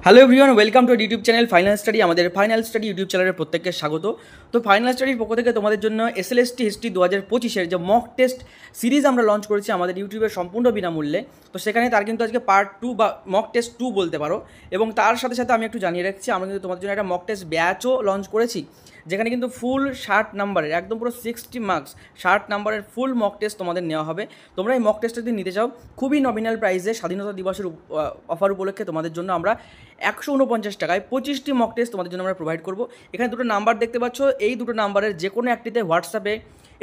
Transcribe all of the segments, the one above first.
Hello everyone, welcome to YouTube channel final study. আমাদের final study YouTube চ্যানেলের প্রত্যেককে স্বাগত। তো ফাইনাল স্টাডির পক্ষ থেকে তোমাদের জন্য এসএলএসটি হিস্ট্রি 2025-এর যে মক টেস্ট সিরিজ আমরা লঞ্চ করেছি আমাদের ইউটিউবে সম্পূর্ণ বিনামূল্যে। তো সেখানে তার কিন্তু আজকে পার্ট 2 বা মক টেস্ট 2 বলতে পারো। এবং তার সাথে সাথে আমি একটু জানিয়ে রাখছি, আমরা কিন্তু তোমাদের জন্য একটা মক টেস্ট ব্যাচও লঞ্চ করেছি, যেখানে কিন্তু ফুল 60 নাম্বারের একদম পুরো 60 মার্কস 60 নাম্বারের ফুল মক টেস্ট তোমাদের নেওয়া হবে। তোমরা এই মক টেস্টটা যদি নিতে চাও, খুবই নমিনাল প্রাইসে স্বাধীনতা দিবসের অফার উপলক্ষে তোমাদের জন্য আমরা 149 টাকায় 25টি মক টেস্ট তোমাদের জন্য আমরা প্রোভাইড করবো। এখানে দুটো নাম্বার দেখতে পাচ্ছ, এই দুটো নাম্বারের যে কোনো একটিতে হোয়াটসঅ্যাপে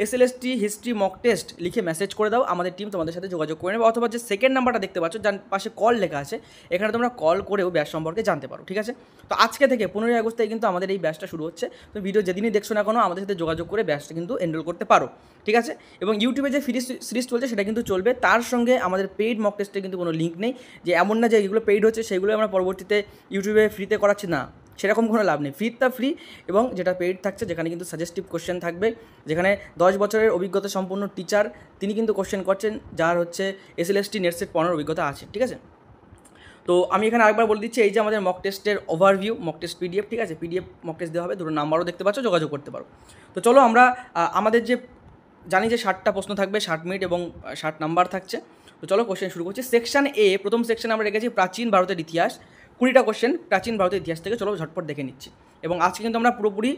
এসএলএসটি হিস্ট্রি মক টেস্ট লিখে মেসেজ করে দাও, আমাদের টিম তোমাদের সাথে যোগাযোগ করে নেবে। অথবা যে সেকেন্ড নাম্বারটা দেখতে পাচ্ছ, যার পাশে কল লেখা আছে, এখানে তোমরা কল করেও ব্যাচ সম্পর্কে জানতে পারো। ঠিক আছে, তো আজকে থেকে 15ই আগস্ট থেকে কিন্তু আমাদের এই ব্যাচটা শুরু হচ্ছে। তো ভিডিও যেদিনই দেখছো না কোনো, আমাদের সাথে যোগাযোগ করে ব্যাচটা কিন্তু এনরোল করতে পারো। ঠিক আছে, এবং ইউটিউবে যে ফ্রি সিরিজ চলছে সেটা কিন্তু চলবে, তার সঙ্গে আমাদের পেইড মক টেস্টের কিন্তু কোনো লিঙ্ক নেই। যে এমন না যে এগুলো পেইড হচ্ছে সেগুলো আমরা পরবর্তীতে ইউটিউবে ফ্রিতে করাচ্ছি, না, সেরকম কোনো লাভ নেই। ফ্রিটা ফ্রি, এবং যেটা পেইড থাকছে যেখানে কিন্তু সাজেস্টিভ কোশ্চেন থাকবে, যেখানে 10 বছরের অভিজ্ঞতা সম্পন্ন টিচার তিনি কিন্তু কোশ্চেন করছেন, যার হচ্ছে এসএলএসটি নেট সেট পড়ানোর অভিজ্ঞতা আছে। ঠিক আছে, তো আমি এখানে আরেকবার বলে দিচ্ছি, এই যে আমাদের মক টেস্টের ওভারভিউ, মক টেস্ট পিডিএফ, ঠিক আছে, পিডিএফ মক টেস্ট দেওয়া হবে, দুটো নাম্বারও দেখতে পাচ্ছ, যোগাযোগ করতে পারো। তো চলো আমরা আমাদের যে জানি যে 60টা প্রশ্ন থাকবে, 60 মিনিট এবং 60 নাম্বার থাকছে। তো চলো কোশ্চেন শুরু করছি। সেকশন এ, প্রথম সেকশন আমরা রেখেছি প্রাচীন ভারতের ইতিহাস, 20টা কোশ্চেন প্রাচীন ভারতের ইতিহাস থেকে। চলো ঝটপট দেখে নিচ্ছি। এবং আজকে কিন্তু আমরা পুরোপুরি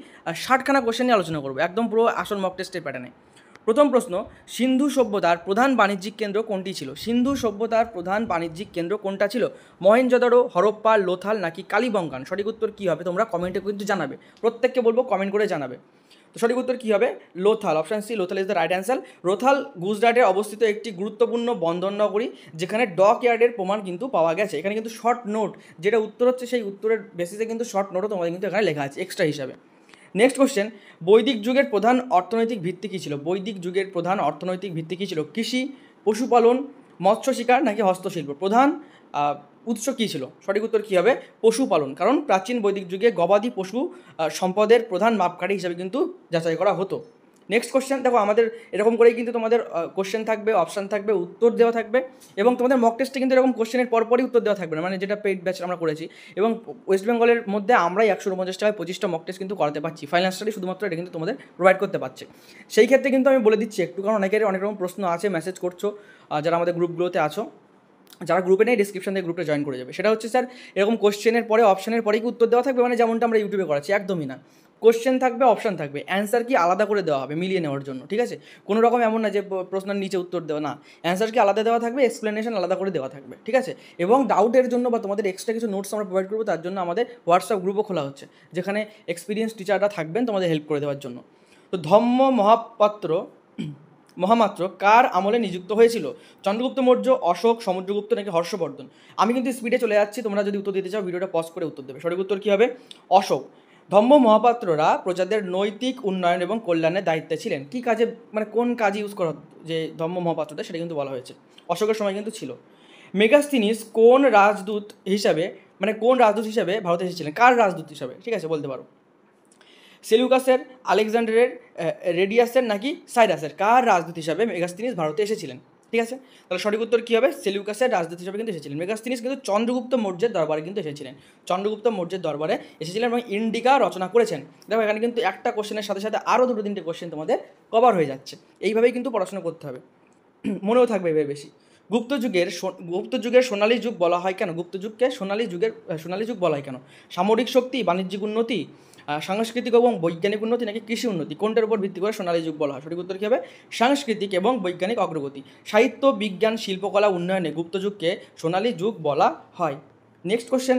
60খানা কোশ্চেন নিয়ে আলোচনা করবো, একদম পুরো আসল মক টেস্টের প্যাটার্নে। প্রথম প্রশ্ন, সিন্ধু সভ্যতার প্রধান বাণিজ্যিক কেন্দ্র কোনটি ছিল? সিন্ধু সভ্যতার প্রধান বাণিজ্যিক কেন্দ্র কোনটা ছিল? মহেঞ্জোদারো, হরপ্পা, লোথাল নাকি কালীবঙ্গান? সঠিক উত্তর কী হবে তোমরা কমেন্টে কিন্তু জানাবে, প্রত্যেককে বলবো কমেন্ট করে জানাবে। তো সঠিক উত্তর কী হবে? Lothal, option C, Lothal is the right answer. Lothal গুজরাটে অবস্থিত একটি গুরুত্বপূর্ণ বন্দর নগরী, যেখানে ডক ইয়ার্ডের প্রমাণ কিন্তু পাওয়া গেছে। এখানে কিন্তু শর্ট নোট, যেটা উত্তর হচ্ছে সেই উত্তরের বেসিসে কিন্তু শর্ট নোটও তোমাদের কিন্তু এখানে লেখা আছে এক্সট্রা হিসাবে। নেক্সট কোশ্চেন, বৈদিক যুগের প্রধান অর্থনৈতিক ভিত্তি কী ছিল? বৈদিক যুগের প্রধান অর্থনৈতিক ভিত্তি কী ছিল? কৃষি, পশুপালন, মৎস্য শিকার নাকি হস্তশিল্প? প্রধান উৎস কী ছিল? সঠিক উত্তর কী হবে? পশুপালন, কারণ প্রাচীন বৈদিক যুগে গবাদি পশু সম্পদের প্রধান মাপকাঠি হিসাবে কিন্তু যাচাই করা হতো। নেক্সট কোশ্চেন দেখো, আমাদের এরকম করেই কিন্তু তোমাদের কোশ্চেন থাকবে, অপশান থাকবে, উত্তর দেওয়া থাকবে, এবং তোমাদের মক টেস্টে কিন্তু এরকম কোশ্চেনের পরপরই উত্তর দেওয়া থাকবে না, মানে যেটা পেইড ব্যাচ আমরা করেছি। এবং ওয়েস্ট বেঙ্গলের মধ্যে আমরাই 149 টাকায় 25টা মক টেস্ট কিন্তু করাতে পারছি। ফাইনাল স্টাডি শুধুমাত্র এটা কিন্তু তোমাদের প্রোভাইড করতে পারছে। সেই ক্ষেত্রে কিন্তু আমি বলে দিচ্ছি একটু, কারণ অনেকের অনেক রকম প্রশ্ন আছে, মেসেজ করছো যারা আমাদের গ্রুপগুলোতে আছো। যারা গ্রুপে নেই, ডিসক্রিপশন থেকে গ্রুপে জয়েন করে যাবে। সেটা হচ্ছে স্যার এরকম কোশ্চেনের পরে অপশানের পরেই কি উত্তর দেওয়া থাকবে, মানে যেমনটা আমরা ইউটিউবে করাচ্ছি? একদমই না। কোশ্চেন থাকবে, অপশান থাকবে, অ্যান্সার কি আলাদা করে দেওয়া হবে মিলিয়ে নেওয়ার জন্য। ঠিক আছে, কোনো রকম এমন না যে প্রশ্নের নিচে উত্তর দেওয়া, না, অ্যান্সার কি আলাদা দেওয়া থাকবে, এক্সপ্লেনেশন আলাদা করে দেওয়া থাকবে। ঠিক আছে, এবং ডাউটের জন্য বা তোমাদের এক্সট্রা কিছু নোটস আমরা প্রোভাইড করবো, তার জন্য আমাদের হোয়াটসঅ্যাপ গ্রুপও খোলা হচ্ছে, যেখানে এক্সপিরিয়েন্স টিচাররা থাকবেন তোমাদের হেল্প করে দেওয়ার জন্য। তো ধম্ম মহামাত্র কার আমলে নিযুক্ত হয়েছিল? চন্দ্রগুপ্ত মৌর্য, অশোক, সমুদ্রগুপ্ত নাকি হর্ষবর্ধন? আমি কিন্তু স্পিডে চলে যাচ্ছি, তোমরা যদি উত্তর দিতে চাও ভিডিওটা পজ করে উত্তর দেবে। সঠিক উত্তর কী হবে? অশোক। ধম্ম মহাপাত্ররা প্রজাদের নৈতিক উন্নয়ন এবং কল্যাণের দায়িত্বে ছিলেন। কী কাজে, মানে কোন কাজে ইউজ করা যে ধম্ম মহাপাত্রদের, সেটা কিন্তু বলা হয়েছে, অশোকের সময় কিন্তু ছিল। মেগাস্থিনিস কোন রাজদূত হিসাবে, মানে কোন রাজদূত হিসাবে ভারতে এসেছিলেন? কার রাজদূত হিসাবে? ঠিক আছে, বলতে পারো। সেলুকাসের, আলেকজান্ডারের, রেডিয়াসের নাকি সাইরাসের? কার রাজদূত হিসাবে মেগাস্থিনিস ভারতে এসেছিলেন? ঠিক আছে, তাহলে সঠিক উত্তর কী হবে? সেলুকাসের রাজদূত হিসাবে কিন্তু এসেছিলেন। মেগাস্থিনিস কিন্তু চন্দ্রগুপ্ত মৌর্যের দরবারে কিন্তু এসেছিলেন, চন্দ্রগুপ্ত মৌর্যের দরবারে এসেছিলেন এবং ইন্ডিকা রচনা করেছেন। দেখো এখানে কিন্তু একটা কোশ্চেনের সাথে সাথে আরও 2-3টে কোশ্চেন তোমাদের কভার হয়ে যাচ্ছে। এইভাবেই কিন্তু পড়াশোনা করতে হবে, মনেও থাকবে এবার বেশি। গুপ্ত যুগের সোনালী যুগ বলা হয় কেন? গুপ্ত যুগকে সোনালী যুগ বলা হয় কেন? সামরিক শক্তি, বাণিজ্যিক উন্নতি, সাংস্কৃতিক এবং বৈজ্ঞানিক উন্নতি নাকি কৃষি উন্নতি? কোনটার উপর ভিত্তি করে সোনালী যুগ বলা হয়? সঠিক উত্তর কী হবে? সাংস্কৃতিক এবং বৈজ্ঞানিক অগ্রগতি। সাহিত্য, বিজ্ঞান, শিল্পকলা উন্নয়নে গুপ্ত যুগকে সোনালী যুগ বলা হয়। নেক্সট কোশ্চেন,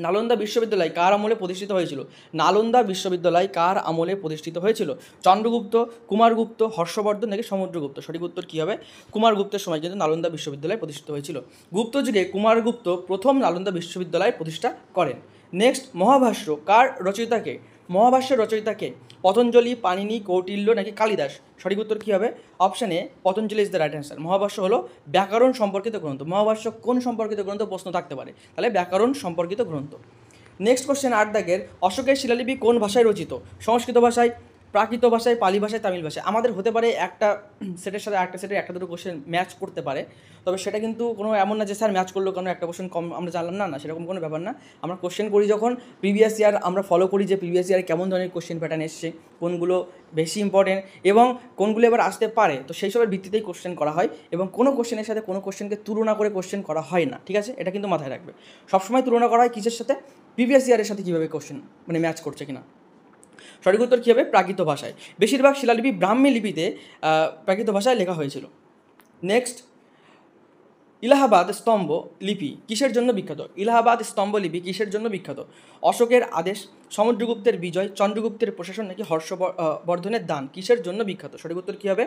নালন্দা বিশ্ববিদ্যালয় কার আমলে প্রতিষ্ঠিত হয়েছিল? নালন্দা বিশ্ববিদ্যালয় কার আমলে প্রতিষ্ঠিত হয়েছিল? চন্দ্রগুপ্ত, কুমারগুপ্ত, হর্ষবর্ধন নাকি সমুদ্রগুপ্ত? সঠিক উত্তর কী হবে? কুমারগুপ্তের সময় কিন্তু নালন্দা বিশ্ববিদ্যালয় প্রতিষ্ঠিত হয়েছিল। গুপ্ত যুগে কুমারগুপ্ত প্রথম নালন্দা বিশ্ববিদ্যালয় প্রতিষ্ঠা করেন। নেক্সট, মহাভাষ্য কার রচয়িতাকে? মহাভাষ্যের রচয়িতাকে? পতঞ্জলি, পাণিনি, কৌটিল্য নাকি কালিদাস? সঠিক উত্তর কী হবে? Option A, Patanjali is the right answer. মহাভাষ্য হলো ব্যাকরণ সম্পর্কিত গ্রন্থ। মহাভাষ্য কোন সম্পর্কিত গ্রন্থ প্রশ্ন থাকতে পারে, তাহলে ব্যাকরণ সম্পর্কিত গ্রন্থ। নেক্সট কোশ্চেন, 8 দাগের, অশোকের শিলালিপি কোন ভাষায় রচিত? সংস্কৃত ভাষায়, প্রাকৃত ভাষায়, পালি ভাষায়, তামিল ভাষায় আমাদের হতে পারে একটা সেটের সাথে একটা সেটের একটা দুটো কোশ্চেন ম্যাচ করতে পারে, তবে সেটা কিন্তু কোনো এমন না যে স্যার ম্যাচ করলো কারণ একটা কোশ্চেন কম আমরা জানলাম না, সেরকম কোনো ব্যাপার না। আমরা কোশ্চেন করি যখন প্রিভিয়াস ইয়ার আমরা ফলো করি যে প্রিভিয়াস ইয়ারে কেমন ধরনের কোশ্চেন প্যাটার্ন এসছে, কোনগুলো বেশি ইম্পর্টেন্ট এবং কোনগুলো এবার আসতে পারে, তো সেই সবের ভিত্তিতেই কোশ্চেন করা হয় এবং কোনো কোশ্চেনের সাথে কোনো কোশ্চেনকে তুলনা করে কোশ্চেন করা হয় না, ঠিক আছে? এটা কিন্তু মাথায় রাখবে। সবসময় তুলনা করা হয় কিসের সাথে? প্রিভিয়াস ইয়ারের সাথে কীভাবে কোশ্চেন মানে ম্যাচ করছে কিনা। সঠিক উত্তর কী হবে? প্রাকৃত ভাষায়। বেশিরভাগ শিলালিপি ব্রাহ্মী লিপিতে প্রাকৃত ভাষায় লেখা হয়েছিল। নেক্সট, ইলাহাবাদ স্তম্ভ লিপি কিসের জন্য বিখ্যাত? ইলাহাবাদ স্তম্ভ লিপি কিসের জন্য বিখ্যাত? অশোকের আদেশ, সমুদ্রগুপ্তের বিজয়, চন্দ্রগুপ্তের প্রশাসন নাকি হর্ষবর্ধনের দান কিসের জন্য বিখ্যাত? সঠিক উত্তর কী হবে?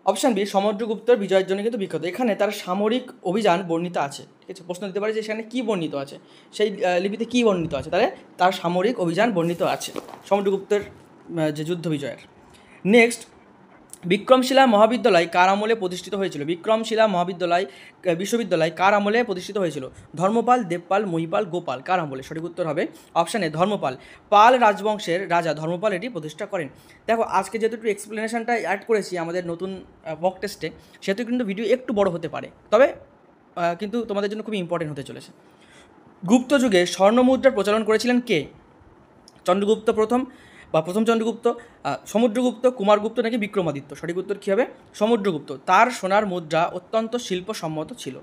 অপশান বি, সমুদ্রগুপ্তের বিজয়ের জন্য কিন্তু বিখ্যাত। এখানে তার সামরিক অভিযান বর্ণিত আছে, ঠিক আছে? প্রশ্ন দিতে পারে যে সেখানে কী বর্ণিত আছে, সেই লিপিতে কী বর্ণিত আছে, তাহলে তার সামরিক অভিযান বর্ণিত আছে সমুদ্রগুপ্তের যে যুদ্ধ বিজয়ের। নেক্সট, বিক্রমশিলা মহাবিদ্যালয় কার আমলে প্রতিষ্ঠিত হয়েছিল? বিক্রমশিলা বিশ্ববিদ্যালয় কার আমলে প্রতিষ্ঠিত হয়েছিল? ধর্মপাল, দেবপাল, মহিপাল, গোপাল কার আমলে? সঠিক উত্তর হবে অপশানে ধর্মপাল। পাল রাজবংশের রাজা ধর্মপাল এটি প্রতিষ্ঠা করেন। দেখো আজকে যেহেতু একটু এক্সপ্লেনেশনটা অ্যাড করেছি আমাদের নতুন মক টেস্টে, সেহেতু কিন্তু ভিডিও একটু বড় হতে পারে, তবে কিন্তু তোমাদের জন্য খুবই ইম্পর্টেন্ট হতে চলেছে। গুপ্ত যুগে স্বর্ণমুদ্রার প্রচলন করেছিলেন কে? চন্দ্রগুপ্ত প্রথম বা প্রথম চন্দ্রগুপ্ত, সমুদ্রগুপ্ত, কুমারগুপ্ত নাকি বিক্রমাদিত্য? সঠিক উত্তর কী হবে? সমুদ্রগুপ্ত। তার সোনার মুদ্রা অত্যন্ত শিল্পসম্মত ছিল।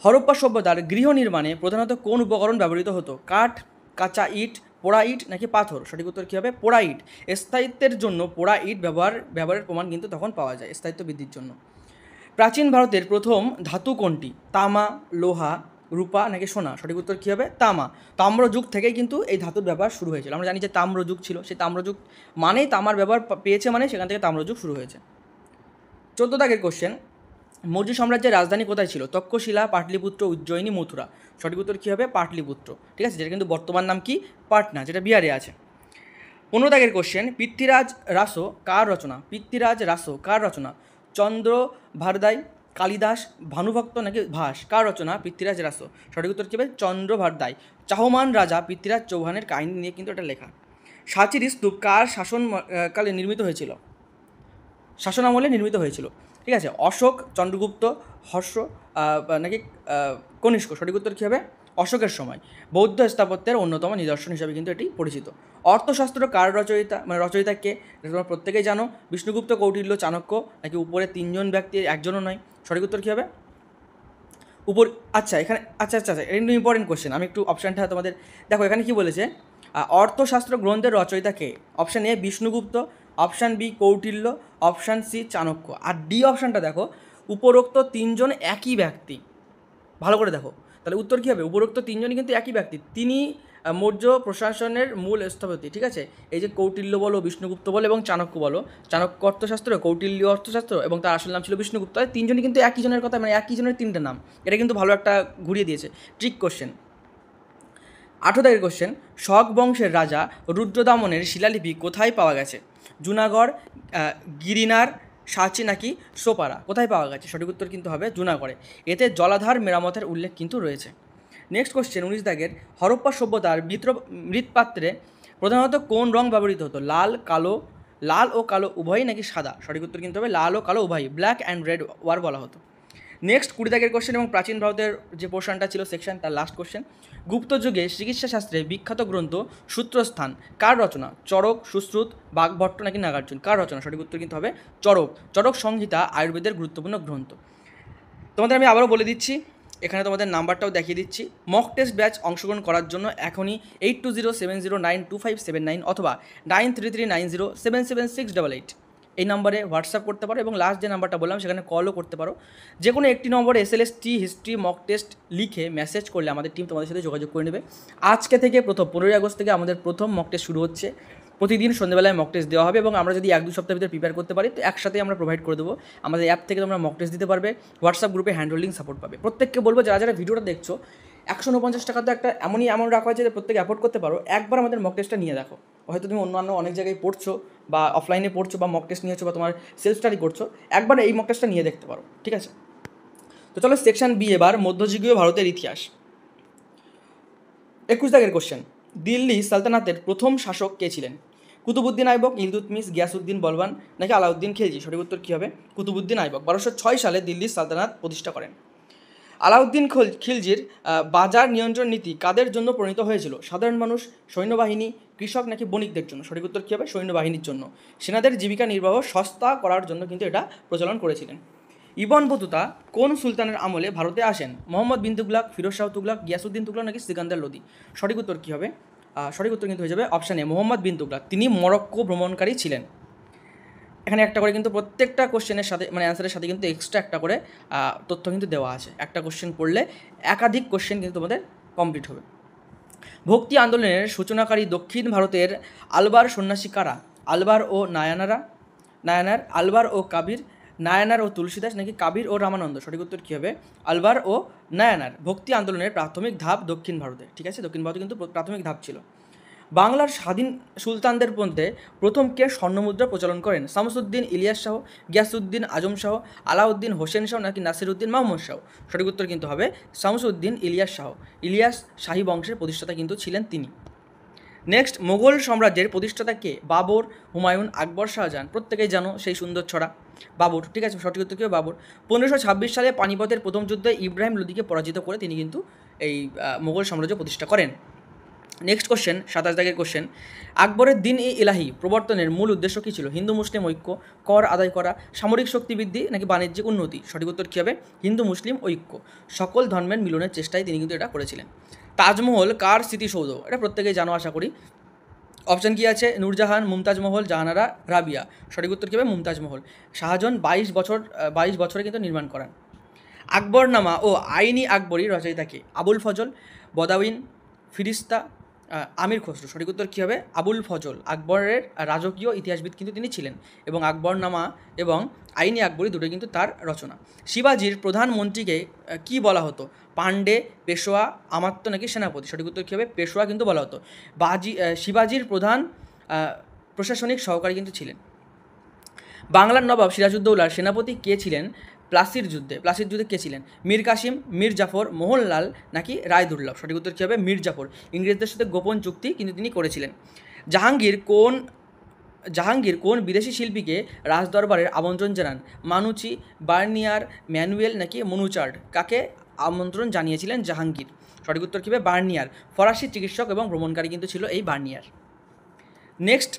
হরপ্পা সভ্যতার গৃহ নির্মাণে প্রধানত কোন উপকরণ ব্যবহৃত হতো? কাঠ, কাঁচা ইট, পোড়া ইট নাকি পাথর? সঠিক উত্তর কী হবে? পোড়া ইট। স্থায়িত্বের জন্য পোড়া ইট ব্যবহারের প্রমাণ কিন্তু তখন পাওয়া যায় স্থায়িত্ব বৃদ্ধির জন্য। প্রাচীন ভারতের প্রথম ধাতু কোনটি? তামা, লোহা, রূপা নাকি সোনা? সঠিক উত্তর কী হবে? তামা। তাম্রযুগ থেকেই কিন্তু এই ধাতুর ব্যবহার শুরু হয়েছিল। আমরা জানি যে তাম্রযুগ ছিল, সেই তাম্রযুগ মানেই তামার ব্যবহার পেয়েছে, মানে সেখান থেকে তাম্রযুগ শুরু হয়েছে। 14 দাগের কোশ্চেন, মৌর্য সাম্রাজ্যের রাজধানী কোথায় ছিল? তক্ষশিলা, পাটলিপুত্র, উজ্জয়িনী, মথুরা? সঠিক উত্তর কী হবে? পাটলিপুত্র, ঠিক আছে, যেটা কিন্তু বর্তমান নাম কি? পাটনা, যেটা বিহারে আছে। 15 দাগের কোশ্চেন, পৃথ্বীরাজ রাসো কার রচনা? পৃথ্বীরাজ রাসো কার রচনা? চন্দ্র ভারদাই, কালিদাস, ভানুভক্ত নাকি ভাস? কার রচনা পৃথ্বীরাজ রাসো? সঠিক উত্তর কী হবে? চন্দ্র ভারদাই। চাহমান রাজা পৃথ্বীরাজ চৌহানের কাহিনী নিয়ে কিন্তু এটা লেখা। সাঁচির স্তূপ কার শাসনকালে নির্মিত হয়েছিল? শাসন আমলে নির্মিত হয়েছিল, ঠিক আছে? অশোক, চন্দ্রগুপ্ত, হর্ষ নাকি কনিষ্ক? সঠিক উত্তর কী হবে? অশোকের সময়। বৌদ্ধ স্থাপত্যের অন্যতম নিদর্শন হিসাবে কিন্তু এটি পরিচিত। অর্থশাস্ত্র কার রচয়িতা, মানে রচয়িতা কে? তোমরা প্রত্যেকেই জানো, বিষ্ণুগুপ্ত, কৌটিল্য, চাণক্য নাকি উপরে 3 জন ব্যক্তি, একজনও নয়? সঠিক উত্তর কী হবে? এখানে আচ্ছা, এটা কিন্তু ইম্পর্টেন্ট কোশ্চেন, আমি একটু অপশানটা তোমাদের দেখো। এখানে কি বলেছে? অর্থশাস্ত্র গ্রন্থের রচয়িতা কে? Option A Vishnugupta, option B Kautilya, option C Chanakya, আর ডি অপশানটা দেখো উপরোক্ত 3 জন একই ব্যক্তি। ভালো করে দেখো, তাহলে উত্তর কী হবে? উপরোক্ত 3 জনই কিন্তু একই ব্যক্তি, তিনি মৌর্য প্রশাসনের মূল স্থপতি, ঠিক আছে? এই যে কৌটিল্য বলো, বিষ্ণুগুপ্ত বলো এবং চাণক্য বলো, চাণক্য অর্থশাস্ত্র, কৌটিল্য অর্থশাস্ত্র এবং তার আসল নাম ছিল বিষ্ণুগুপ্ত, 3 জনই কিন্তু একই জনের কথা, মানে একই জনের 3টে নাম। এটা কিন্তু ভালো একটা ঘুরিয়ে দিয়েছে, ট্রিক কোশ্চেন। 18 দাগের কোশ্চেন, শক বংশের রাজা রুদ্রদামনের শিলালিপি কোথায় পাওয়া গেছে? জুনাগড়, গিরিনার, সাঁচি নাকি সোপারা? কোথায় পাওয়া গেছে? সঠিক উত্তর কিন্তু হবে জুনাগড়ে। এতে জলাধার মেরামতের উল্লেখ কিন্তু রয়েছে। নেক্সট কোশ্চেন, 19 দাগের, হরপ্পা সভ্যতার মৃৎপাত্রে প্রধানত কোন রং ব্যবহৃত হতো? লাল ও কালো উভয়ই নাকি সাদা? সঠিক উত্তর কিন্তু হবে লাল ও কালো উভয়ই, ব্ল্যাক অ্যান্ড রেড ওয়ার বলা হতো। নেক্সট 20 দাগের কোশ্চেন এবং প্রাচীন ভারতের যে পোর্শনটা ছিল সেকশন, তার লাস্ট কোশ্চেন, গুপ্ত যুগে চিকিৎসাশাস্ত্রে বিখ্যাত গ্রন্থ সূত্রস্থান কার রচনা? চরক, সুশ্রুত, বাগভট্ট নাকি নাগার্জুন? কার রচনা? সঠিক উত্তর কিন্তু হবে চরক সংহিতা আয়ুর্বেদের গুরুত্বপূর্ণ গ্রন্থ। তোমাদের আমি আবারও বলে দিচ্ছি, এখানে তোমাদের নাম্বারটাও দেখিয়ে দিচ্ছি। মক টেস্ট ব্যাচ অংশগ্রহণ করার জন্য এখনই 8207092579 অথবা 9339077688 এই নম্বরে হোয়াটসঅ্যাপ করতে পারো এবং লাস্ট যে নাম্বারটা বললাম সেখানে কলও করতে পারো। যে কোনো একটি নম্বরে SLST হিস্ট্রি মক টেস্ট লিখে মেসেজ করলে আমাদের টিম তোমাদের সাথে যোগাযোগ করে নেবে। আজকে থেকে 15ই আগস্ট থেকে আমাদের প্রথম মক টেস্ট শুরু হচ্ছে। প্রতিদিন সন্ধ্যেবেলায় মক টেস্ট দেওয়া হবে এবং আমরা যদি 1-2 সপ্তাহের ভিতরে প্রিপেয়ার করতে পারি তো একসাথে আমরা প্রোভাইড করে দেবো। আমাদের অ্যাপ থেকে তোমরা মক টেস্ট দিতে পারবে, হোয়াটসঅ্যাপ গ্রুপে হ্যান্ড হোল্ডিং সাপোর্ট পাবে। প্রত্যেককে বলবো যারা যারা ভিডিওটা দেখছো 149 টাকা তো একটা এমন রাখা হয়েছে যে প্রত্যেকে অ্যাফোর্ড করতে পারো, একবার আমাদের মক টেস্টটা নিয়ে দেখো। হয়তো তুমি অন্যান্য অনেক জায়গায় পড়ছো বা অফলাইনে পড়ছো বা মক টেস্ট নিয়েছো বা তোমার সেলফ স্টাডি করছো, একবার এই মক টেস্টটা নিয়ে দেখতে পারো, ঠিক আছে? তো চলো সেকশন বি, এবার মধ্যযুগীয় ভারতের ইতিহাস। 21 দাগের কোশ্চেন, দিল্লি সালতানাতের প্রথম শাসক কে ছিলেন? কুতুবুদ্দিন আইবক, ইলতুৎমিশ, গিয়াসউদ্দিন বলবান নাকি আলাউদ্দিন খিলজি? সঠিক উত্তর কী হবে? কুতুবুদ্দিন আইবক 1206 সালে দিল্লির সালতানাত প্রতিষ্ঠা করেন। আলাউদ্দিন খিলজির বাজার নিয়ন্ত্রণ নীতি কাদের জন্য প্রণীত হয়েছিল? সাধারণ মানুষ, সৈন্যবাহিনী, কৃষক নাকি বণিকদের জন্য? সঠিক উত্তর কী হবে? সৈন্যবাহিনীর জন্য। সেনাদের জীবিকা নির্বাহ সস্তা করার জন্য কিন্তু এটা প্রচলন করেছিলেন। ইবন বতুতা কোন সুলতানের আমলে ভারতে আসেন? মোহাম্মদ বিন তুগলাক, ফিরোজ শাহ তুগলাক, গিয়াসউদ্দিন তুগলাক নাকি সিকান্দার লোদি? সঠিক উত্তর কী হবে? সঠিক উত্তর কিন্তু হয়ে যাবে অপশান এ, মোহাম্মদ বিন তুগলাক। তিনি মরক্কো ভ্রমণকারী ছিলেন। এখানে একটা করে কিন্তু প্রত্যেকটা কোশ্চেনের সাথে মানে অ্যান্সারের সাথে কিন্তু এক্সট্রা একটা করে তথ্য কিন্তু দেওয়া আছে। একটা কোশ্চেন পড়লে একাধিক কোশ্চেন কিন্তু তোমাদের কমপ্লিট হবে। ভক্তি আন্দোলনের সূচনাকারী দক্ষিণ ভারতের আলবার সন্ন্যাসী কারা? আলবার ও নায়ানার, আলবার ও কাবির, নায়ানার ও তুলসীদাস নাকি কাবির ও রামানন্দ? সঠিক উত্তর কী হবে? আলবার ও নায়ানার। ভক্তি আন্দোলনের প্রাথমিক ধাপ দক্ষিণ ভারতে, ঠিক আছে? দক্ষিণ ভারতে কিন্তু প্রাথমিক ধাপ ছিল। বাংলার স্বাধীন সুলতানদের মধ্যে প্রথম কে স্বর্ণমুদ্রা প্রচলন করেন? শামসুদ্দিন ইলিয়াস শাহ, গিয়াসউদ্দিন আজম শাহ, আলাউদ্দিন হোসেন শাহ নাকি নাসিরউদ্দিন মাহমুদ শাহ? সঠিক উত্তর কিন্তু হবে শামসুদ্দিন ইলিয়াস শাহ। ইলিয়াস শাহী বংশের প্রতিষ্ঠাতা কিন্তু ছিলেন তিনি। নেক্সট, মোগল সাম্রাজ্যের প্রতিষ্ঠাতা কে? বাবর, হুমায়ুন, আকবর, শাহজাহান? প্রত্যেকেই জানো সেই সুন্দর ছড়া বাবর, ঠিক আছে? সঠিক উত্তর কী? বাবর। 1526 সালে পানিপথের প্রথম যুদ্ধে ইব্রাহিম লোদিকে পরাজিত করে তিনি কিন্তু এই মোগল সাম্রাজ্য প্রতিষ্ঠা করেন। নেক্সট কোশ্চেন, 27 দাগের কোশ্চেন, আকবরের দিন ই ইলাহি প্রবর্তনের মূল উদ্দেশ্য কী ছিল? হিন্দু মুসলিম ঐক্য, কর আদায় করা, সামরিক শক্তি বৃদ্ধি নাকি বাণিজ্যিক উন্নতি? সঠিক উত্তর কী হবে? হিন্দু মুসলিম ঐক্য, সকল ধর্মের মিলনের চেষ্টায় তিনি কিন্তু এটা করেছিলেন। তাজমহল কার স্মৃতিসৌধ? এটা প্রত্যেকেই জানো আশা করি। অপশান কী আছে? নূরজাহান, মুমতাজ মহল, জাহানারা, রাবিয়া? সঠিক উত্তর কী হবে? মুমতাজ মহল। শাহজাহান 22 বছরে কিন্তু নির্মাণ করেন। আকবরনামা ও আইনি আকবরী রচয়িতা কে? আবুল ফজল, বদাউইন, ফিরিস্তা, আমির খসরু? সঠিক উত্তর কী হবে? আবুল ফজল। আকবরের রাজকীয় ইতিহাসবিদ কিন্তু তিনি ছিলেন এবং আকবরনামা এবং আইনি আকবরী দুটোই কিন্তু তার রচনা। শিবাজির প্রধানমন্ত্রীকে কি বলা হতো? পান্ডে, পেশোয়া, আমাত্য নাকি সেনাপতি? সঠিক উত্তর কী হবে? পেশোয়া কিন্তু বলা হতো। শিবাজির প্রধান প্রশাসনিক সহকারী কিন্তু ছিলেন। বাংলার নবাব সিরাজউদ্দৌলার সেনাপতি কে ছিলেন প্লাসির যুদ্ধে কে ছিলেন? মীর কাসিম, মীর জাফর, মোহনলাল নাকি রায়দুর্লভ? সঠিক উত্তর কী হবে? মীর জাফর। ইংরেজদের সাথে গোপন চুক্তি কিন্তু তিনি করেছিলেন। জাহাঙ্গীর কোন বিদেশি শিল্পীকে রাজদরবারের আমন্ত্রণ জানান? মানুচি, বার্নিয়ার, ম্যানুয়েল নাকি মনুচার্ড? কাকে আমন্ত্রণ জানিয়েছিলেন জাহাঙ্গীর? সঠিক উত্তর কী হবে? বার্নিয়ার। ফরাসি চিকিৎসক এবং ভ্রমণকারী কিন্তু ছিল এই বার্নিয়ার। নেক্সট,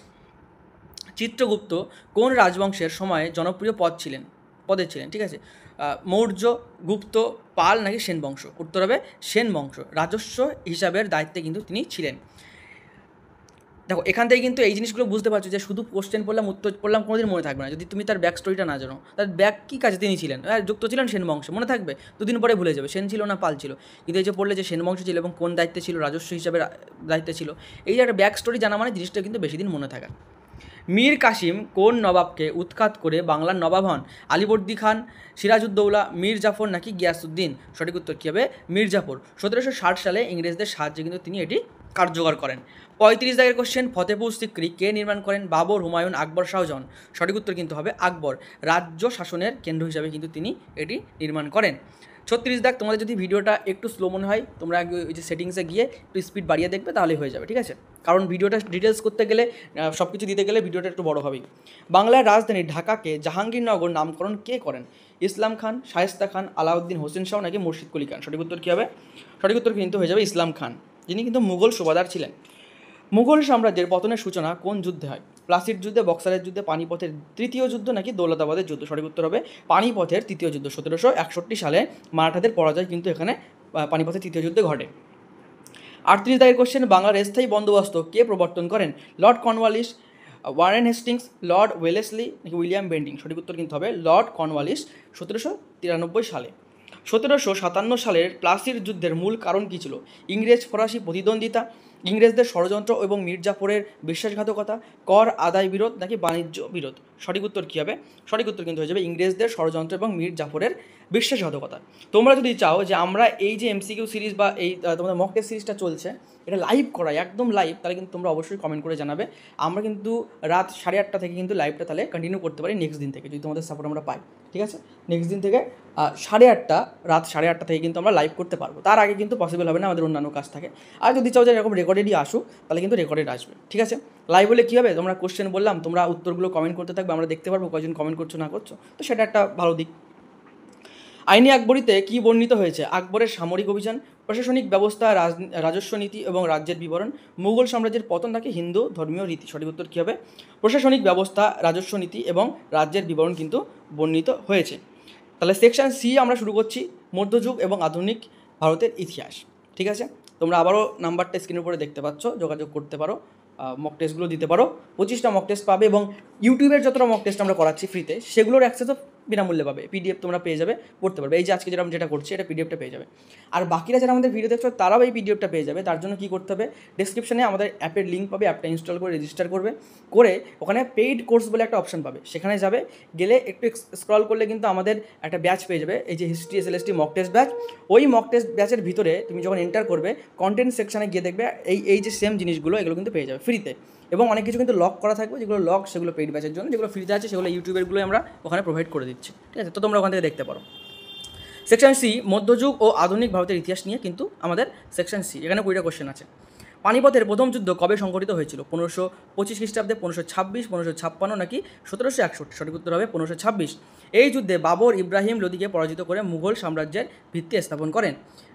চিত্রগুপ্ত কোন রাজবংশের সময় জনপ্রিয় পদে ছিলেন? ঠিক আছে? মৌর্য, গুপ্ত, পাল নাকি সেন বংশ? উত্তর হবে সেন বংশ। রাজস্ব হিসাবের দায়িত্বে কিন্তু তিনি ছিলেন। দেখো এখান থেকে কিন্তু এই জিনিসগুলো বুঝতে পারছো যে শুধু কোশ্চেন পড়লাম, উত্তর পড়লাম, কোনোদিন মনে থাকবে না যদি তুমি তার ব্যাক স্টোরিটা না জানো। তার ব্যাক কী কাজে তিনি ছিলেন? যুক্ত ছিলেন সেন বংশে, মনে থাকবে, দুদিন পরে ভুলে যাবে সেন ছিল না পাল ছিল। কিন্তু এই যে পড়লে যে সেন বংশ ছিল এবং কোন দায়িত্বে ছিল, রাজস্ব হিসাবে দায়িত্বে ছিল, এই যে একটা ব্যাক স্টোরি জানা মানে জিনিসটা কিন্তু বেশি দিন মনে থাকা। মীর কাসিম কোন নবাবকে উৎখাত করে বাংলার নবাব হন? আলীবর্দী খান, সিরাজউদ্দৌলা, মীর জাফর নাকি গিয়াসউদ্দিন? সঠিক উত্তর কী হবে? মীর জাফর। 1760 সালে ইংরেজদের সাহায্যে কিন্তু তিনি এটি কার্যকর করেন। 35 দাগের কোশ্চেন, ফতেপুর সিক্রি কে নির্মাণ করেন? বাবর, হুমায়ুন, আকবর, শাহজাহান? সঠিক উত্তর কিন্তু হবে আকবর। রাজ্য শাসনের কেন্দ্র হিসাবে কিন্তু তিনি এটি নির্মাণ করেন। 36 দাগ, তোমাদের যদি ভিডিওটা একটু স্লো মনে হয় তোমরা ওই যে সেটিংসে গিয়ে একটু স্পিড বাড়িয়ে দেখবে, তাহলেই হয়ে যাবে, ঠিক আছে? কারণ ভিডিওটা ডিটেলস করতে গেলে, সব কিছু দিতে গেলে ভিডিওটা একটু বড় হবেই। বাংলার রাজধানী ঢাকাকে জাহাঙ্গীরনগর নামকরণ কে করেন? ইসলাম খান, শায়েস্তা খান, আলাউদ্দিন হোসেন শাহ নাকি মুর্শিদ কুলি খান? সঠিক উত্তর কী হবে? সঠিক উত্তর কিন্তু হয়ে যাবে ইসলাম খান, যিনি কিন্তু মুঘল সুবাদার ছিলেন। মুঘল সাম্রাজ্যের পতনের সূচনা কোন যুদ্ধে হয়? প্লাসির যুদ্ধে, বক্সারের যুদ্ধে, পানিপথের তৃতীয় যুদ্ধ নাকি দৌলতাবাদের যুদ্ধ? সঠিক উত্তর হবে পানিপথের তৃতীয় যুদ্ধ। 1761 সালে মারাঠাদের পরাজয় কিন্তু এখানে পানিপথের তৃতীয় যুদ্ধে ঘটে। 38 দাগের কোশ্চেন, বাংলার স্থায়ী বন্দোবস্ত কে প্রবর্তন করেন? Lord Cornwallis, Warren Hastings, Lord Wellesley নাকি উইলিয়াম বেন্টিং? সঠিক উত্তর কিন্তু হবে লর্ড কর্নওয়ালিস 1793 সালে। 1757 সালের প্লাসির যুদ্ধের মূল কারণ কী ছিল? ইংরেজ ফরাসি প্রতিদ্বন্দ্বিতা, ইংরেজদের ষড়যন্ত্র এবং মীর জাফরের বিশ্বাসঘাতকতা, কর আদায় বিরোধ নাকি বাণিজ্য বিরোধ? সঠিক উত্তর কী হবে? সঠিক উত্তর কিন্তু হয়ে যাবে ইংরেজদের ষড়যন্ত্র এবং মীর জাফরের বিশ্বাসঘাতকতা। তোমরা যদি চাও যে আমরা এই যে এমসিকিউ সিরিজ বা এই তোমাদের মক টেস্ট সিরিজটা চলছে এটা লাইভ করাই, একদম লাইভ, তাহলে কিন্তু তোমরা অবশ্যই কমেন্ট করে জানাবে। আমরা কিন্তু রাত 8:30 থেকে কিন্তু লাইভটা তাহলে কন্টিনিউ করতে পারি নেক্সট দিন থেকে, যদি তোমাদের সাপোর্ট আমরা পাই, ঠিক আছে? নেক্সট দিন থেকে রাত 8:30 থেকে কিন্তু আমরা লাইভ করতে পারবো। তার আগে কিন্তু পসিবল হবে না, আমাদের অন্যান্য কাজ থাকে। আর যদি চাও যে এরকম রেকর্ড রেকর্ডেডই আসুক, তাহলে কিন্তু রেকর্ডেড আসবে, ঠিক আছে। লাইভ হলে কী হবে, তোমরা কোশ্চেন বললাম, তোমরা উত্তরগুলো কমেন্ট করতে থাকবে, আমরা দেখতে পারবো কয়জন কমেন্ট করছো না করছো, তো সেটা একটা ভালো দিক। আইনে আকবরীতে কী বর্ণিত হয়েছে? আকবরের সামরিক অভিযান, প্রশাসনিক ব্যবস্থা, রাজস্ব নীতি এবং রাজ্যের বিবরণ, মুঘল সাম্রাজ্যের পতন নাকি হিন্দু ধর্মীয় রীতি। সঠিক উত্তর কী হবে? প্রশাসনিক ব্যবস্থা, রাজস্ব নীতি এবং রাজ্যের বিবরণ কিন্তু বর্ণিত হয়েছে। তাহলে সেকশন সি আমরা শুরু করছি, মধ্যযুগ এবং আধুনিক ভারতের ইতিহাস, ঠিক আছে। তোমরা আবারও নাম্বারটা স্ক্রিনের উপরে দেখতে পাচ্ছ, যোগাযোগ করতে পারো, মক টেস্টগুলো দিতে পারো। 25টা মক টেস্ট পাবে এবং ইউটিউবের যতটা মক টেস্ট আমরা করাচ্ছি ফ্রিতে, সেগুলোর অ্যাক্সেসও বিনামূল্যে পাবে। পিডিএফ তোমরা পেয়ে যাবে, পড়তে পারবে। এই যে আজকে যেটা করছি, এটা পিডিএফটা পেয়ে যাবে। আর বাকিরা যারা আমাদের ভিডিও দেখছো তারাও এই পিডিএফটা পেয়ে যাবে। তার জন্য কী করতে হবে, ডেসক্রিপশনে আমাদের অ্যাপের লিঙ্ক পাবে, অ্যাপটা ইনস্টল করে রেজিস্টার করবে, করে ওখানে পেইড কোর্স বলে একটা অপশন পাবে, সেখানে যাবে, গেলে একটু স্ক্রল করলে কিন্তু আমাদের একটা ব্যাচ পেয়ে যাবে, এই যে history SLST mock test batch. ওই মক টেস্ট ব্যাচের ভিতরে তুমি যখন এন্টার করবে, কন্টেন্ট সেকশানে গিয়ে দেখবে এই যে সেম জিনিসগুলো, এগুলো কিন্তু পেয়ে যাবে ফ্রিতে। এবং অনেক কিছু কিন্তু লক করা থাকবে, যেগুলো লক সেগুলো পেইড ব্যাচের জন্য, যেগুলো ফ্রিতে আছে সেগুলো ইউটিউবেরগুলোই আমরা ওখানে প্রোভাইড করে দিচ্ছি, ঠিক আছে। তো তোমরা ওখান থেকে দেখতে পারো। সেকশন সি, মধ্যযুগ ও আধুনিক ভারতের ইতিহাস নিয়ে কিন্তু আমাদের সেকশন সি, এখানে 20টা কোশ্চেন আছে। পানিপথের প্রথম যুদ্ধ কবে সংঘটিত হয়েছিল? 1525 খ্রিস্টাব্দে, 1526, 1556 নাকি 1761? সঠিক উত্তর হবে 1526। এই যুদ্ধে বাবর ইব্রাহিম লোদিকে পরাজিত করে মুঘল সাম্রাজ্যের ভিত্তি স্থাপন করেন।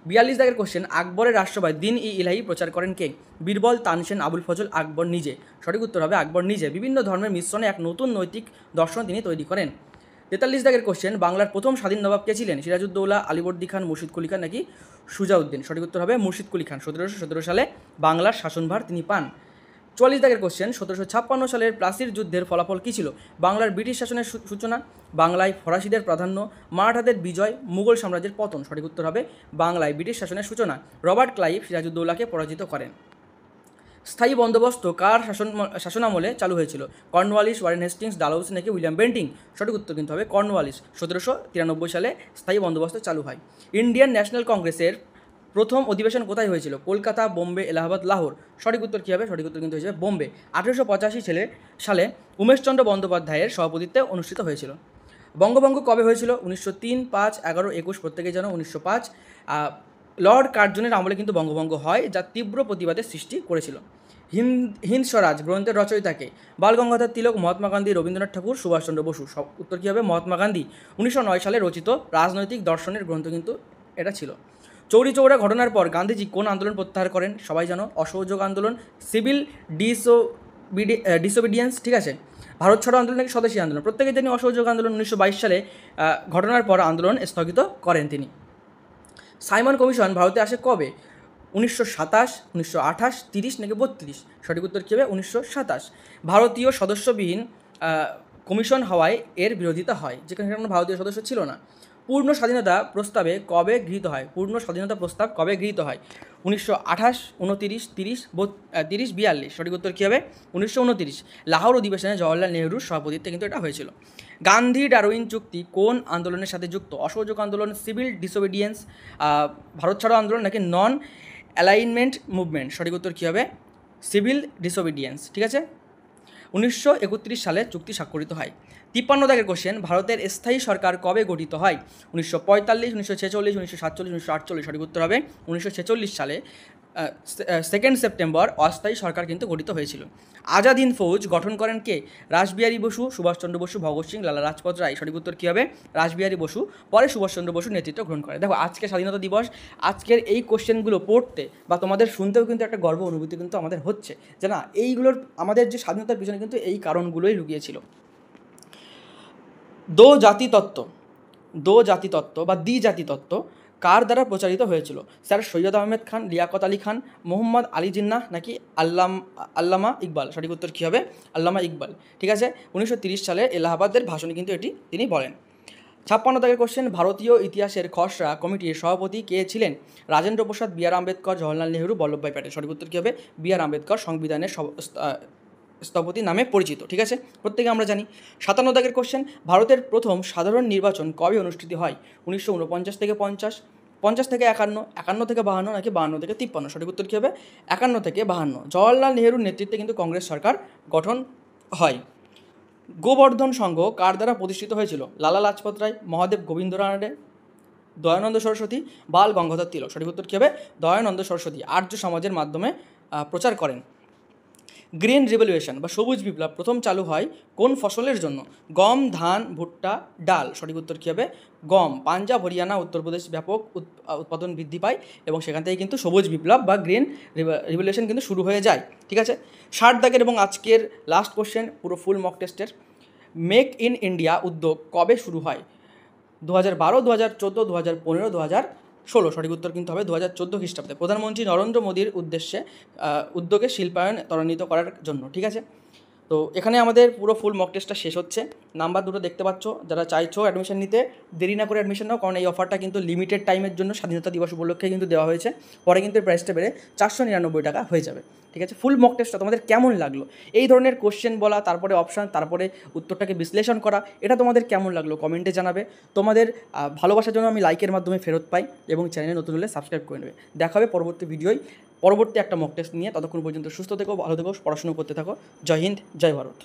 42 দাগের কোশ্চেন, আকবরের রাষ্ট্রভাষায় দিন ই ইলাহি প্রচার করেন কে? বীরবল, তানসেন, আবুল ফজল, আকবর নিজে। সঠিক উত্তর হবে আকবর নিজে। বিভিন্ন ধর্মের মিশ্রণে এক নতুন নৈতিক দর্শন তিনি তৈরি করেন। 43 দাগের কোশ্চেন, বাংলার প্রথম স্বাধীন নবাব কে ছিলেন? সিরাজউদ্দৌলা, আলীবর্দী খান, মুর্শিদ কুলি খান নাকি সুজাউদ্দিন? সঠিক উত্তর হবে মুর্শিদ কুলি খান। 1717 সালে বাংলার শাসনভার তিনি পান। 44 দাগের কোশ্চেন, 1756 সালের প্লাসির যুদ্ধের ফলাফল কী ছিল? বাংলার ব্রিটিশ শাসনের সূচনা, বাংলায় ফরাসিদের প্রাধান্য, মারাঠাদের বিজয়, মুঘল সাম্রাজ্যের পতন। সঠিক উত্তর হবে বাংলায় ব্রিটিশ শাসনের সূচনা। রবার্ট ক্লাইভ সিরাজউদ্দৌলাকে পরাজিত করেন। স্থায়ী বন্দোবস্ত কার শাসনামলে চালু হয়েছিল? কর্নওয়ালিস, ওয়ারেন হেস্টিংস, ডালহৌসি নাকি উইলিয়াম বেন্টিং? সঠিক উত্তর কিন্তু হবে কর্নওয়ালিস। 1793 সালে স্থায়ী বন্দোবস্ত চালু হয়। ইন্ডিয়ান ন্যাশনাল কংগ্রেসের প্রথম অধিবেশন কোথায় হয়েছিল? কলকাতা, বোম্বে, এলাহাবাদ, লাহোর? সঠিক উত্তর কী হবে? সঠিক উত্তর কিন্তু হয়েছে বোম্বে। 1885 সালে উমেশচন্দ্র বন্দ্যোপাধ্যায়ের সভাপতিত্বে অনুষ্ঠিত হয়েছিল। বঙ্গভঙ্গ কবে হয়েছিল? 1903, 5, 11, 21 প্রত্যেকেই জানো 1905। লর্ড কার্জনের আমলে কিন্তু বঙ্গভঙ্গ হয়, যা তীব্র প্রতিবাদের সৃষ্টি করেছিল। হিন্দ স্বরাজ গ্রন্থের রচয়িতাকে? বাল গঙ্গাধর তিলক, মহাত্মা গান্ধী, রবীন্দ্রনাথ ঠাকুর, সুভাষচন্দ্র বসু? সব উত্তর কী হবে? মহাত্মা গান্ধী। 1909 সালে রচিত রাজনৈতিক দর্শনের গ্রন্থ কিন্তু এটা ছিল। চৌরি চৌরা ঘটনার পর গান্ধীজি কোন আন্দোলন প্রত্যাহার করেন? সবাই জানো অসহযোগ আন্দোলন, সিভিল ডিসোবিডিয়েন্স, ঠিক আছে। ভারত ছাড়ো আন্দোলন নাকি স্বদেশী আন্দোলন? প্রত্যেকে জানি অসহযোগ আন্দোলন। 1922 সালে ঘটনার পর আন্দোলন স্থগিত করেন তিনি। সাইমন কমিশন ভারতে আসে কবে? 1927, 1928, 30 নাকি 32? সঠিক উত্তর কী হবে? 1927। ভারতীয় সদস্যবিহীন কমিশন হওয়ায় এর বিরোধিতা হয়, যেখানে কোনো ভারতীয় সদস্য ছিল না। পূর্ণ স্বাধীনতা প্রস্তাবে কবে গৃহীত হয়? পূর্ণ স্বাধীনতা প্রস্তাব কবে গৃহীত হয়? 1928, 29, 30, 42? সঠিক উত্তর কী হবে? 1929। লাহোর অধিবেশনে জওয়াহরলাল নেহরুর সভাপতিত্বে কিন্তু এটা হয়েছিল। গান্ধী ডারউইন চুক্তি কোন আন্দোলনের সাথে যুক্ত? অসহযোগ আন্দোলন, সিভিল ডিসোবিডিয়েন্স, ভারত ছাড়ো আন্দোলন নাকি নন অ্যালাইনমেন্ট মুভমেন্ট? সঠিক উত্তর কী হবে? সিভিল ডিসোবিডিয়েন্স, ঠিক আছে। 1931 সালে চুক্তি স্বাক্ষরিত হয়। 53 দাগের কোশ্চেন, ভারতের স্থায়ী সরকার কবে গঠিত হয়? 1945, 1946, 1947, 1948? সঠিক উত্তর হবে 1946 সালে 2 সেপ্টেম্বর অস্থায়ী সরকার কিন্তু গঠিত হয়েছিল। আজাদ হিন্দ ফৌজ গঠন করেন কে? রাসবিহারী বসু, সুভাষচন্দ্র বসু, ভগৎ সিং, লালা লাজপত রায়? সঠিক উত্তর কী হবে? রাসবিহারী বসু। পরে সুভাষচন্দ্র বসু নেতৃত্ব গ্রহণ করে। দেখো আজকে স্বাধীনতা দিবস, আজকের এই কোশ্চেনগুলো পড়তে বা তোমাদের শুনতেও কিন্তু একটা গর্ব অনুভূতি কিন্তু আমাদের হচ্ছে, যে না এইগুলোর আমাদের যে স্বাধীনতার পিছনে কিন্তু এই কারণগুলোই লুকিয়েছিল। দো জাতি তত্ত্ব বা দ্বি-জাতি তত্ত্ব কার দ্বারা প্রচারিত হয়েছিল? স্যার সৈয়দ আহমেদ খান, লিয়াকত আলী খান, মোহাম্মদ আলী জিন্নাহ নাকি আল্লামা ইকবাল? সঠিক উত্তর কী হবে? আল্লামা ইকবাল, ঠিক আছে। 1930 সালে এলাহাবাদের ভাষণে কিন্তু এটি তিনি বলেন। 56 দাগের কোশ্চেন, ভারতীয় ইতিহাসের খসড়া কমিটির সভাপতি কে ছিলেন? রাজেন্দ্র প্রসাদ, বি.আর. আম্বেদকর, জওহরলাল নেহরু, বল্লভভাই প্যাটেল? সঠিক উত্তর কী হবে? বি.আর. আম্বেদকর সংবিধানের স্থপতি নামে পরিচিত, ঠিক আছে, প্রত্যেকে আমরা জানি। 57 দাগের কোশ্চেন, ভারতের প্রথম সাধারণ নির্বাচন কবে অনুষ্ঠিত হয়? 1949 থেকে 50, 50 থেকে 51, 51 থেকে 52 নাকি 52 থেকে 53? সঠিক উত্তর কী হবে? 51 থেকে 52। জওহরলাল নেহরুর নেতৃত্বে কিন্তু কংগ্রেস সরকার গঠন হয়। গোবর্ধন সংঘ কার দ্বারা প্রতিষ্ঠিত হয়েছিল? লালা লাজপত রায়, মহাদেব গোবিন্দ রানাডে, দয়ানন্দ সরস্বতী, বাল গঙ্গাধর তিলক। সঠিক উত্তর কী হবে? দয়ানন্দ সরস্বতী আর্য সমাজের মাধ্যমে প্রচার করেন। গ্রিন রিভলিউশন বা সবুজ বিপ্লব প্রথম চালু হয় কোন ফসলের জন্য? গম, ধান, ভুট্টা, ডাল। সঠিক উত্তর কী হবে? গম। পাঞ্জাব, হরিয়ানা, উত্তরপ্রদেশ ব্যাপক উৎপাদন বৃদ্ধি পায় এবং সেখান থেকে কিন্তু সবুজ বিপ্লব বা গ্রিন রিভলিউশন কিন্তু শুরু হয়ে যায়। ঠিক আছে, 60 দাগের এবং আজকের লাস্ট কোশ্চেন পুরো ফুল মক টেস্টের। মেক ইন ইন্ডিয়া উদ্যোগ কবে শুরু হয়? 2012, 2014, 2015, 2016। সঠিক উত্তর কিন্তু হবে 2014 খ্রিস্টাব্দে, প্রধানমন্ত্রী নরেন্দ্র মোদীর উদ্যোগে শিল্পায়ন ত্বরান্বিত করার জন্য। ঠিক আছে, তো এখানে আমাদের পুরো ফুল মক টেস্টটা শেষ হচ্ছে। নাম্বার দুটো দেখতে পাচ্ছ, যারা চাইছো অ্যাডমিশন নিতে দেরি না করে অ্যাডমিশন নাও, কারণ এই অফারটা কিন্তু লিমিটেড টাইমের জন্য স্বাধীনতা দিবস উপলক্ষে কিন্তু দেওয়া হয়েছে। পরে কিন্তু এর প্রাইসটা বেড়ে 499 টাকা হয়ে যাবে। ঠিক আছে, ফুল মক টেস্টটা তোমাদের কেমন লাগলো? এই ধরনের কোশ্চেন বলা, তারপরে অপশান, তারপরে উত্তরটাকে বিশ্লেষণ করা, এটা তোমাদের কেমন লাগলো কমেন্টে জানাবে। তোমাদের ভালোবাসার জন্য আমি লাইকের মাধ্যমে ফেরত পাই এবং চ্যানেলে নতুন হলে সাবস্ক্রাইব করে নেবে। দেখা হবে পরবর্তী ভিডিওয় পরবর্তী একটা মক টেস্ট নিয়ে। ততক্ষণ পর্যন্ত সুস্থ থেকো, ভালো থেকো, পড়াশুনো করতে থাকো। জয় হিন্দ, জয় ভারত।